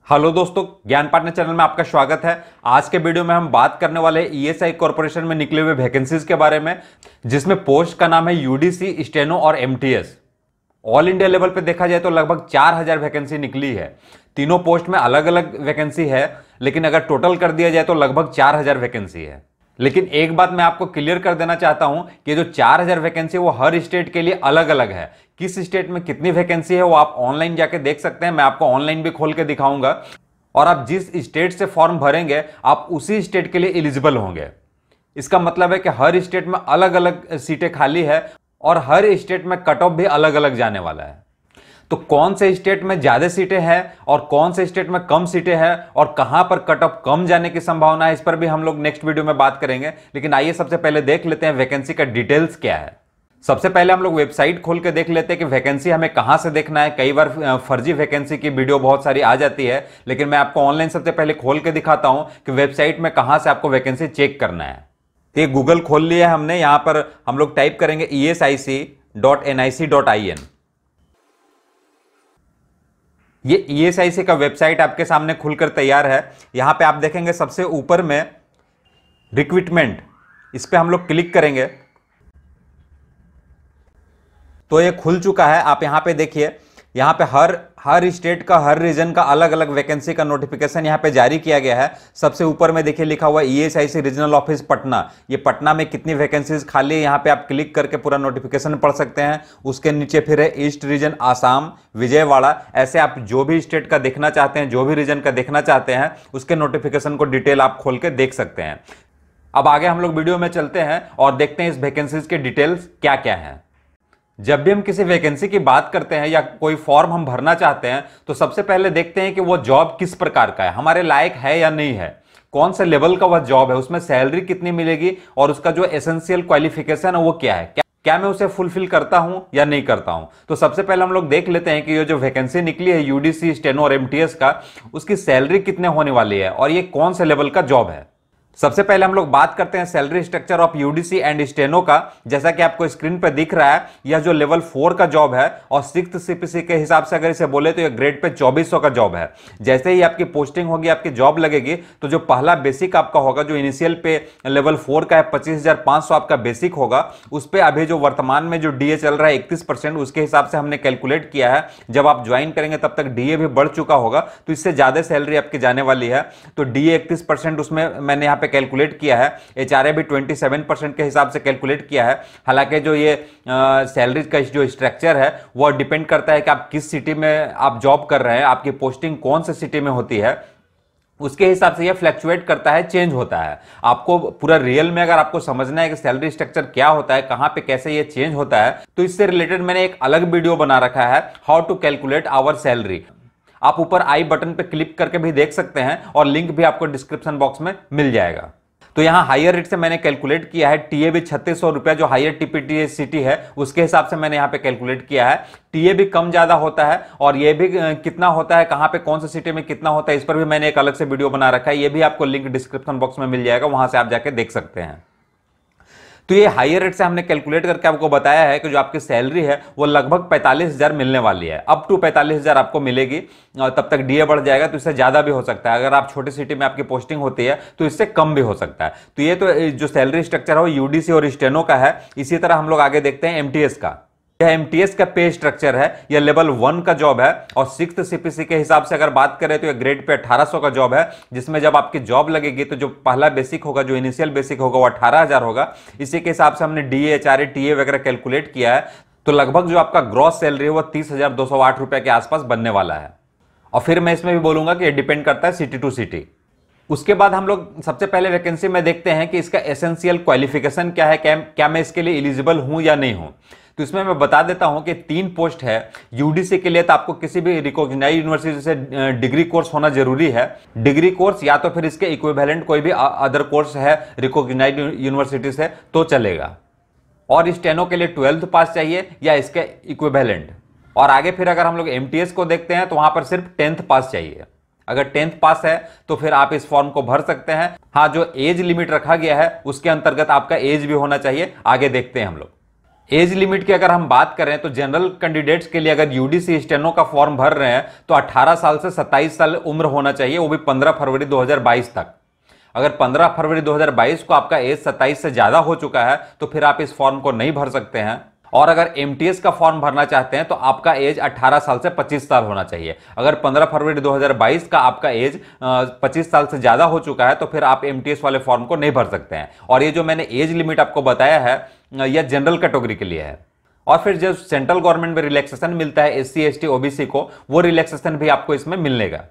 Hello दोस्तों, ज्ञान partner channel में आपका स्वागत है। आज के वीडियो में हम बात करने वाले ईएसआई कॉर्पोरेशन में निकले हुए वैकेंसीज के बारे में, जिसमें पोस्ट का नाम है यूडीसी, स्टेनो और एमटीएस। ऑल इंडिया लेवल पे देखा जाए तो लगभग 4000 वैकेंसी निकली है। तीनों पोस्ट में अलग अलग वैकेंसी है, लेकिन अगर टोटल कर दिया जाए तो लगभग 4000 वैकेंसी है। लेकिन एक बात मैं आपको क्लियर कर देना चाहता हूं कि जो 4000 वैकेंसी वो हर स्टेट के लिए अलग अलग है। किस स्टेट में कितनी वैकेंसी है वो आप ऑनलाइन जाके देख सकते हैं। मैं आपको ऑनलाइन भी खोल के दिखाऊंगा, और आप जिस स्टेट से फॉर्म भरेंगे आप उसी स्टेट के लिए एलिजिबल होंगे। इसका मतलब है कि हर स्टेट में अलग अलग सीटें खाली है और हर स्टेट में कट ऑफ भी अलग अलग जाने वाला है। तो कौन से स्टेट में ज्यादा सीटें हैं और कौन से स्टेट में कम सीटें हैं और कहां पर कट ऑफ कम जाने की संभावना है, इस पर भी हम लोग नेक्स्ट वीडियो में बात करेंगे। लेकिन आइए सबसे पहले देख लेते हैं वैकेंसी का डिटेल्स क्या है। सबसे पहले हम लोग वेबसाइट खोल के देख लेते हैं कि वैकेंसी हमें कहां से देखना है। कई बार फर्जी वैकेंसी की वीडियो बहुत सारी आ जाती है, लेकिन मैं आपको ऑनलाइन सबसे पहले खोल के दिखाता हूं कि वेबसाइट में कहां से आपको वैकेंसी चेक करना है। तो ये गूगल खोल लिया है हमने। यहां पर हम लोग टाइप करेंगे esic.nic.in। ये ईएसआईसी का वेबसाइट आपके सामने खुलकर तैयार है। यहां पे आप देखेंगे सबसे ऊपर में रिक्रूटमेंट, इस पे हम लोग क्लिक करेंगे तो ये खुल चुका है। आप यहां पे देखिए, यहां पे हर स्टेट का, हर रीजन का अलग अलग वैकेंसी का नोटिफिकेशन यहां पे जारी किया गया है। सबसे ऊपर में देखिए लिखा हुआ है ईएसआईसी रीजनल ऑफिस पटना। ये पटना में कितनी वैकेंसीज खाली है, यहां पे आप क्लिक करके पूरा नोटिफिकेशन पढ़ सकते हैं। उसके नीचे फिर है ईस्ट रीजन, आसाम, विजयवाड़ा। ऐसे आप जो भी स्टेट का देखना चाहते हैं, जो भी रीजन का देखना चाहते हैं, उसके नोटिफिकेशन को डिटेल आप खोल के देख सकते हैं। अब आगे हम लोग वीडियो में चलते हैं और देखते हैं इस वैकेंसीज के डिटेल्स क्या क्या है। जब भी हम किसी वैकेंसी की बात करते हैं या कोई फॉर्म हम भरना चाहते हैं तो सबसे पहले देखते हैं कि वो जॉब किस प्रकार का है, हमारे लायक है या नहीं है, कौन से लेवल का वह जॉब है, उसमें सैलरी कितनी मिलेगी और उसका जो एसेंशियल क्वालिफिकेशन है वो क्या है, क्या मैं उसे फुलफिल करता हूं या नहीं करता हूं। तो सबसे पहले हम लोग देख लेते हैं कि ये जो वैकेंसी निकली है यूडीसी, स्टेनो और एमटीएस का, उसकी सैलरी कितने होने वाली है और ये कौन से लेवल का जॉब है। सबसे पहले हम लोग बात करते हैं salary structure of UDC and steno का। जैसा कि आपको स्क्रीन पर दिख रहा है, यह जो लेवल 4 का जॉब है और 6th सीपीसी के हिसाब से अगर इसे बोले तो यह ग्रेड पे 2400 का जॉब है। जैसे ही आपकी पोस्टिंग होगी, आपकी जॉब लगेगी, तो जो पहला बेसिक आपका होगा, जो इनिशियल पे लेवल 4 का है 25,500 आपका बेसिक होगा, उस पर अभी जो वर्तमान में जो डीए चल रहा है 31%, उसके हिसाब से हमने कैलकुलेट किया है। जब आप ज्वाइन करेंगे तब तक डीए भी बढ़ चुका होगा, तो इससे ज्यादा सैलरी आपकी जाने वाली है। तो डीए 31% उसमें मैंने यहाँ पे कैलकुलेट किया है। एचआरए भी 27% के हिसाब से कैलकुलेट किया है। हालांकि जो ये सैलरी का जो स्ट्रक्चर है वो डिपेंड करता है कि आप किस सिटी में आप जॉब कर रहे हैं, आपकी पोस्टिंग कौन से सिटी में होती है, उसके हिसाब से ये फ्लैक्चुएट करता है, चेंज होता है। आपको पूरा रियल में अगर आपको समझना है कि सैलरी स्ट्रक्चर क्या होता है, कहां पे कैसे ये चेंज होता है, तो इससे रिलेटेड मैंने एक अलग वीडियो बना रखा है, how to calculate our salary. आप ऊपर आई बटन पे क्लिक करके भी देख सकते हैं और लिंक भी आपको डिस्क्रिप्शन बॉक्स में मिल जाएगा। तो यहां हायर रेट से मैंने कैलकुलेट किया है। टीए भी 3600 रुपया, जो हायर टीपीटी सिटी है उसके हिसाब से मैंने यहां पे कैलकुलेट किया है। टीए भी कम ज्यादा होता है और ये भी कितना होता है, कहां पे कौन सी सिटी में कितना होता है, इस पर भी मैंने एक अलग से वीडियो बना रखा है। ये भी आपको लिंक डिस्क्रिप्शन बॉक्स में मिल जाएगा, वहां से आप जाके देख सकते हैं। तो ये हायर रेट से हमने कैलकुलेट करके आपको बताया है कि जो आपकी सैलरी है वो लगभग 45,000 मिलने वाली है। अप टू 45,000 आपको मिलेगी, और तब तक डीए बढ़ जाएगा तो इससे ज्यादा भी हो सकता है। अगर आप छोटी सिटी में आपकी पोस्टिंग होती है तो इससे कम भी हो सकता है। तो ये तो जो सैलरी स्ट्रक्चर है वो यूडीसी और स्टेनो का है। इसी तरह हम लोग आगे देखते हैं एमटीएस का। यह एमटीएस का पे स्ट्रक्चर है। यह लेवल 1 का जॉब है और 6th सीपीसी के हिसाब से अगर बात करें तो यह ग्रेड पे 1800 का जॉब है, जिसमें जब आपकी जॉब लगेगी तो जो पहला बेसिक होगा, जो इनिशियल बेसिक होगा, वो 18,000 होगा। इसी के हिसाब से हमने डीए, एचआरए, टीए वगैरह कैलकुलेट किया है। तो लगभग जो आपका ग्रॉस सैलरी है वो 30,208 रुपए के आसपास बनने वाला है। और फिर मैं इसमें भी बोलूंगा कि ये डिपेंड करता है सिटी टू सिटी। उसके बाद हम लोग सबसे पहले वैकेंसी में देखते हैं कि इसका एसेंशियल क्वालिफिकेशन क्या है, क्या मैं इसके लिए एलिजिबल हूं या नहीं हूं। तो इसमें मैं बता देता हूं कि 3 पोस्ट है। यूडीसी के लिए तो आपको किसी भी रिकॉग्नाइज्ड यूनिवर्सिटी से डिग्री कोर्स होना जरूरी है। डिग्री कोर्स या तो फिर इसके इक्विवेलेंट कोई भी अदर कोर्स है रिकॉग्नाइज्ड यूनिवर्सिटी से तो चलेगा। और स्टेनो के लिए 12th पास चाहिए या इसके इक्विवेलेंट। और आगे फिर अगर हम लोग एमटीएस को देखते हैं तो वहां पर सिर्फ 10th पास चाहिए। अगर 10th पास है तो फिर आप इस फॉर्म को भर सकते हैं। हाँ, जो एज लिमिट रखा गया है उसके अंतर्गत आपका एज भी होना चाहिए। आगे देखते हैं हम लोग। एज लिमिट की अगर हम बात करें तो जनरल कैंडिडेट्स के लिए अगर यूडीसी स्टेनो का फॉर्म भर रहे हैं तो 18 साल से 27 साल उम्र होना चाहिए, वो भी 15 फरवरी 2022 तक। अगर 15 फरवरी 2022 को आपका एज 27 से ज्यादा हो चुका है तो फिर आप इस फॉर्म को नहीं भर सकते हैं। और अगर एमटीएस का फॉर्म भरना चाहते हैं तो आपका एज 18 साल से 25 साल होना चाहिए। अगर 15 फरवरी 2022 का आपका एज 25 साल से ज्यादा हो चुका है तो फिर आप एमटीएस वाले फॉर्म को नहीं भर सकते हैं। और ये जो मैंने एज लिमिट आपको बताया है यह जनरल कैटेगरी के लिए है। और फिर जो सेंट्रल गवर्नमेंट में रिलैक्सेशन मिलता है एससी एसटी ओबीसी को, वो रिलैक्सेशन भी आपको इसमें मिलेगा।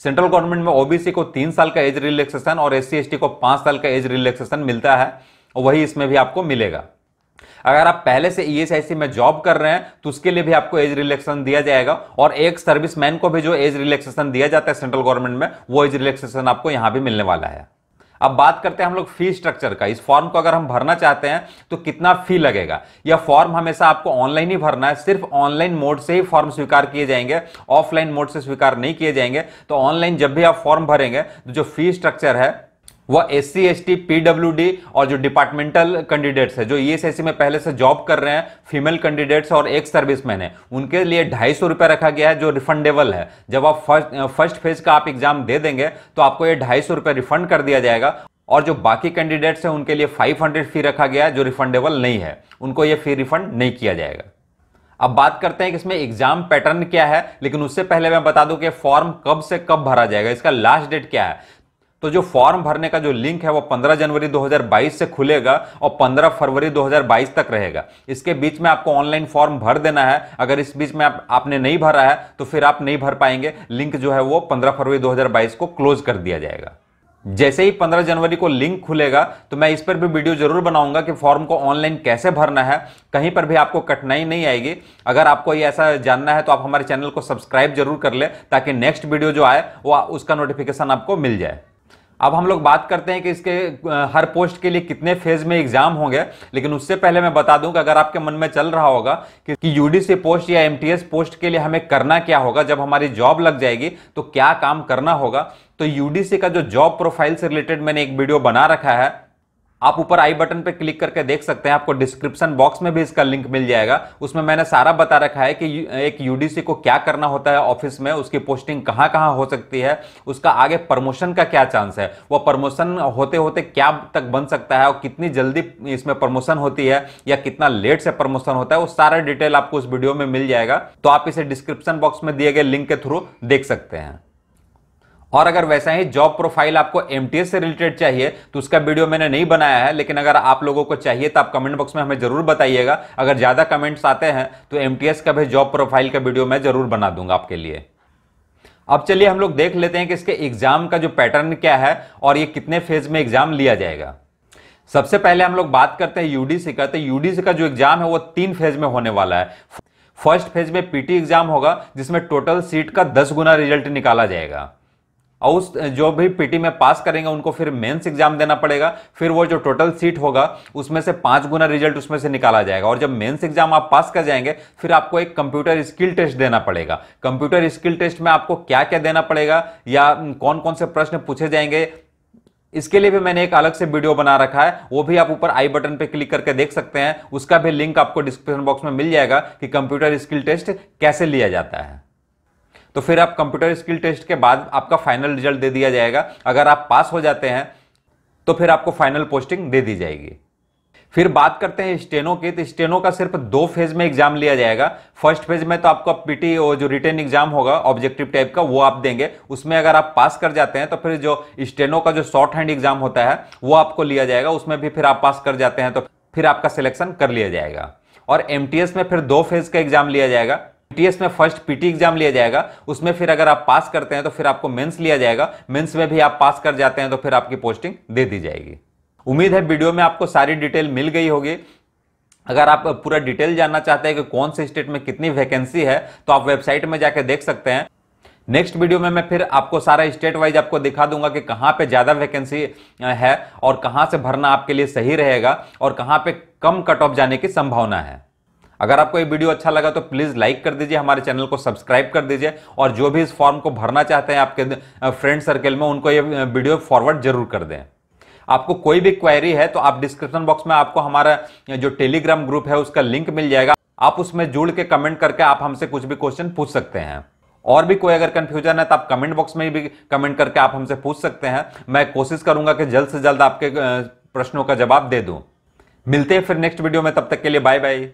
सेंट्रल गवर्नमेंट में ओबीसी को 3 साल का एज रिलैक्सेशन और एससी एसटी को 5 साल का एज रिलैक्सेशन मिलता है, वही इसमें भी आपको मिलेगा। अगर आप पहले से ईएसआईसी में जॉब कर रहे हैं तो उसके लिए भी आपको एज रिलैक्सेशन दिया जाएगा। और एक सर्विसमैन को भी जो एज रिलैक्सेशन दिया जाता है सेंट्रल गवर्नमेंट में, वो एज रिलैक्सेशन आपको यहां भी मिलने वाला है। अब बात करते हैं हम लोग फी स्ट्रक्चर का। इस फॉर्म को अगर हम भरना चाहते हैं तो कितना फी लगेगा। यह फॉर्म हमेशा आपको ऑनलाइन ही भरना है, सिर्फ ऑनलाइन मोड से ही फॉर्म स्वीकार किए जाएंगे, ऑफलाइन मोड से स्वीकार नहीं किए जाएंगे। तो ऑनलाइन जब भी आप फॉर्म भरेंगे तो जो फी स्ट्रक्चर है वह एससी एसटी पीडब्ल्यूडी और जो डिपार्टमेंटल कैंडिडेट्स है, जो ईएसआईसी में पहले से जॉब कर रहे हैं, फीमेल कैंडिडेट्स और एक सर्विसमैन है, उनके लिए 250 रुपये रखा गया है जो रिफंडेबल है। जब आप फर्स्ट फेज का आप एग्जाम दे देंगे तो आपको ये 250 रुपये रिफंड कर दिया जाएगा। और जो बाकी कैंडिडेट्स हैं उनके लिए 500 फी रखा गया है जो रिफंडेबल नहीं है, उनको ये फी रिफंड नहीं किया जाएगा। अब बात करते हैं कि इसमें एग्जाम पैटर्न क्या है, लेकिन उससे पहले मैं बता दूं कि फॉर्म कब से कब भरा जाएगा, इसका लास्ट डेट क्या है। तो जो फॉर्म भरने का जो लिंक है वो 15 जनवरी 2022 से खुलेगा और 15 फरवरी 2022 तक रहेगा। इसके बीच में आपको ऑनलाइन फॉर्म भर देना है। अगर इस बीच में आपने नहीं भरा है तो फिर आप नहीं भर पाएंगे। लिंक जो है वो 15 फरवरी 2022 को क्लोज कर दिया जाएगा। जैसे ही 15 जनवरी को लिंक खुलेगा तो मैं इस पर भी वीडियो जरूर बनाऊंगा कि फॉर्म को ऑनलाइन कैसे भरना है। कहीं पर भी आपको कठिनाई नहीं आएगी। अगर आपको ये ऐसा जानना है तो आप हमारे चैनल को सब्सक्राइब जरूर कर ले, ताकि नेक्स्ट वीडियो जो आए वो उसका नोटिफिकेशन आपको मिल जाए। अब हम लोग बात करते हैं कि इसके हर पोस्ट के लिए कितने फेज में एग्जाम होंगे। लेकिन उससे पहले मैं बता दूं कि अगर आपके मन में चल रहा होगा कि यूडीसी पोस्ट या एमटीएस पोस्ट के लिए हमें करना क्या होगा, जब हमारी जॉब लग जाएगी तो क्या काम करना होगा, तो यूडीसी का जो जॉब प्रोफाइल से रिलेटेड मैंने एक वीडियो बना रखा है, आप ऊपर आई बटन पे क्लिक करके देख सकते हैं। आपको डिस्क्रिप्शन बॉक्स में भी इसका लिंक मिल जाएगा। उसमें मैंने सारा बता रखा है कि एक यूडीसी को क्या करना होता है ऑफिस में, उसकी पोस्टिंग कहां कहां हो सकती है, उसका आगे प्रमोशन का क्या चांस है, वो प्रमोशन होते होते क्या तक बन सकता है और कितनी जल्दी इसमें प्रमोशन होती है या कितना लेट से प्रमोशन होता है, वो सारा डिटेल आपको उस वीडियो में मिल जाएगा। तो आप इसे डिस्क्रिप्शन बॉक्स में दिए गए लिंक के थ्रू देख सकते हैं। और अगर वैसा ही जॉब प्रोफाइल आपको एमटीएस से रिलेटेड चाहिए तो उसका वीडियो मैंने नहीं बनाया है, लेकिन अगर आप लोगों को चाहिए तो आप कमेंट बॉक्स में हमें जरूर बताइएगा। अगर ज्यादा कमेंट्स आते हैं तो एमटीएस का भी जॉब प्रोफाइल का वीडियो मैं जरूर बना दूंगा आपके लिए। अब चलिए हम लोग देख लेते हैं कि इसके एग्जाम का जो पैटर्न क्या है और ये कितने फेज में एग्जाम लिया जाएगा। सबसे पहले हम लोग बात करते हैं यूडीसी का। तो यूडीसी का जो एग्जाम है वो 3 फेज में होने वाला है। फर्स्ट फेज में पीटी एग्जाम होगा जिसमें टोटल सीट का 10 गुना रिजल्ट निकाला जाएगा और उस जो भी पीटी में पास करेंगे उनको फिर मेंस एग्जाम देना पड़ेगा। फिर वो जो टोटल सीट होगा उसमें से 5 गुना रिजल्ट उसमें से निकाला जाएगा। और जब मेंस एग्जाम आप पास कर जाएंगे फिर आपको एक कंप्यूटर स्किल टेस्ट देना पड़ेगा। कंप्यूटर स्किल टेस्ट में आपको क्या क्या देना पड़ेगा या कौन कौन से प्रश्न पूछे जाएंगे, इसके लिए भी मैंने एक अलग से वीडियो बना रखा है, वो भी आप ऊपर आई बटन पे क्लिक करके देख सकते हैं। उसका भी लिंक आपको डिस्क्रिप्शन बॉक्स में मिल जाएगा कि कंप्यूटर स्किल टेस्ट कैसे लिया जाता है। तो फिर आप कंप्यूटर स्किल टेस्ट के बाद आपका फाइनल रिजल्ट दे दिया जाएगा। अगर आप पास हो जाते हैं तो फिर आपको फाइनल पोस्टिंग दे दी जाएगी। फिर बात करते हैं स्टेनो की। तो स्टेनो का सिर्फ 2 फेज में एग्जाम लिया जाएगा। फर्स्ट फेज में तो आपका पीटी और जो रिटन एग्जाम होगा ऑब्जेक्टिव टाइप का वो आप देंगे। उसमें अगर आप पास कर जाते हैं तो फिर जो स्टेनो का जो शॉर्ट हैंड एग्जाम होता है वो आपको लिया जाएगा। उसमें भी फिर आप पास कर जाते हैं तो फिर आपका सिलेक्शन कर लिया जाएगा। और एमटीएस में फिर 2 फेज का एग्जाम लिया जाएगा। एमटीएस में फर्स्ट पीटी एग्जाम लिया जाएगा, उसमें फिर अगर आप पास करते हैं तो फिर आपको मेंस लिया जाएगा। मेंस में भी आप पास कर जाते हैं तो फिर आपकी पोस्टिंग दे दी जाएगी। उम्मीद है वीडियो में आपको सारी डिटेल मिल गई होगी। अगर आप पूरा डिटेल जानना चाहते हैं कि कौन से स्टेट में कितनी वैकेंसी है तो आप वेबसाइट में जाकर देख सकते हैं। नेक्स्ट वीडियो में मैं फिर आपको सारा स्टेट वाइज आपको दिखा दूंगा कि कहां पे ज्यादा वैकेंसी है और कहां से भरना आपके लिए सही रहेगा और कहां पे कम कट ऑफ जाने की संभावना है। अगर आपको ये वीडियो अच्छा लगा तो प्लीज लाइक कर दीजिए, हमारे चैनल को सब्सक्राइब कर दीजिए और जो भी इस फॉर्म को भरना चाहते हैं आपके फ्रेंड सर्कल में उनको ये वीडियो फॉरवर्ड जरूर कर दें। आपको कोई भी क्वेरी है तो आप डिस्क्रिप्शन बॉक्स में आपको हमारा जो टेलीग्राम ग्रुप है उसका लिंक मिल जाएगा, आप उसमें जुड़ के कमेंट करके आप हमसे कुछ भी क्वेश्चन पूछ सकते हैं। और भी कोई अगर कंफ्यूजन है तो आप कमेंट बॉक्स में भी कमेंट करके आप हमसे पूछ सकते हैं। मैं कोशिश करूंगा कि जल्द से जल्द आपके प्रश्नों का जवाब दे दूं। मिलते हैं फिर नेक्स्ट वीडियो में, तब तक के लिए बाय बाय।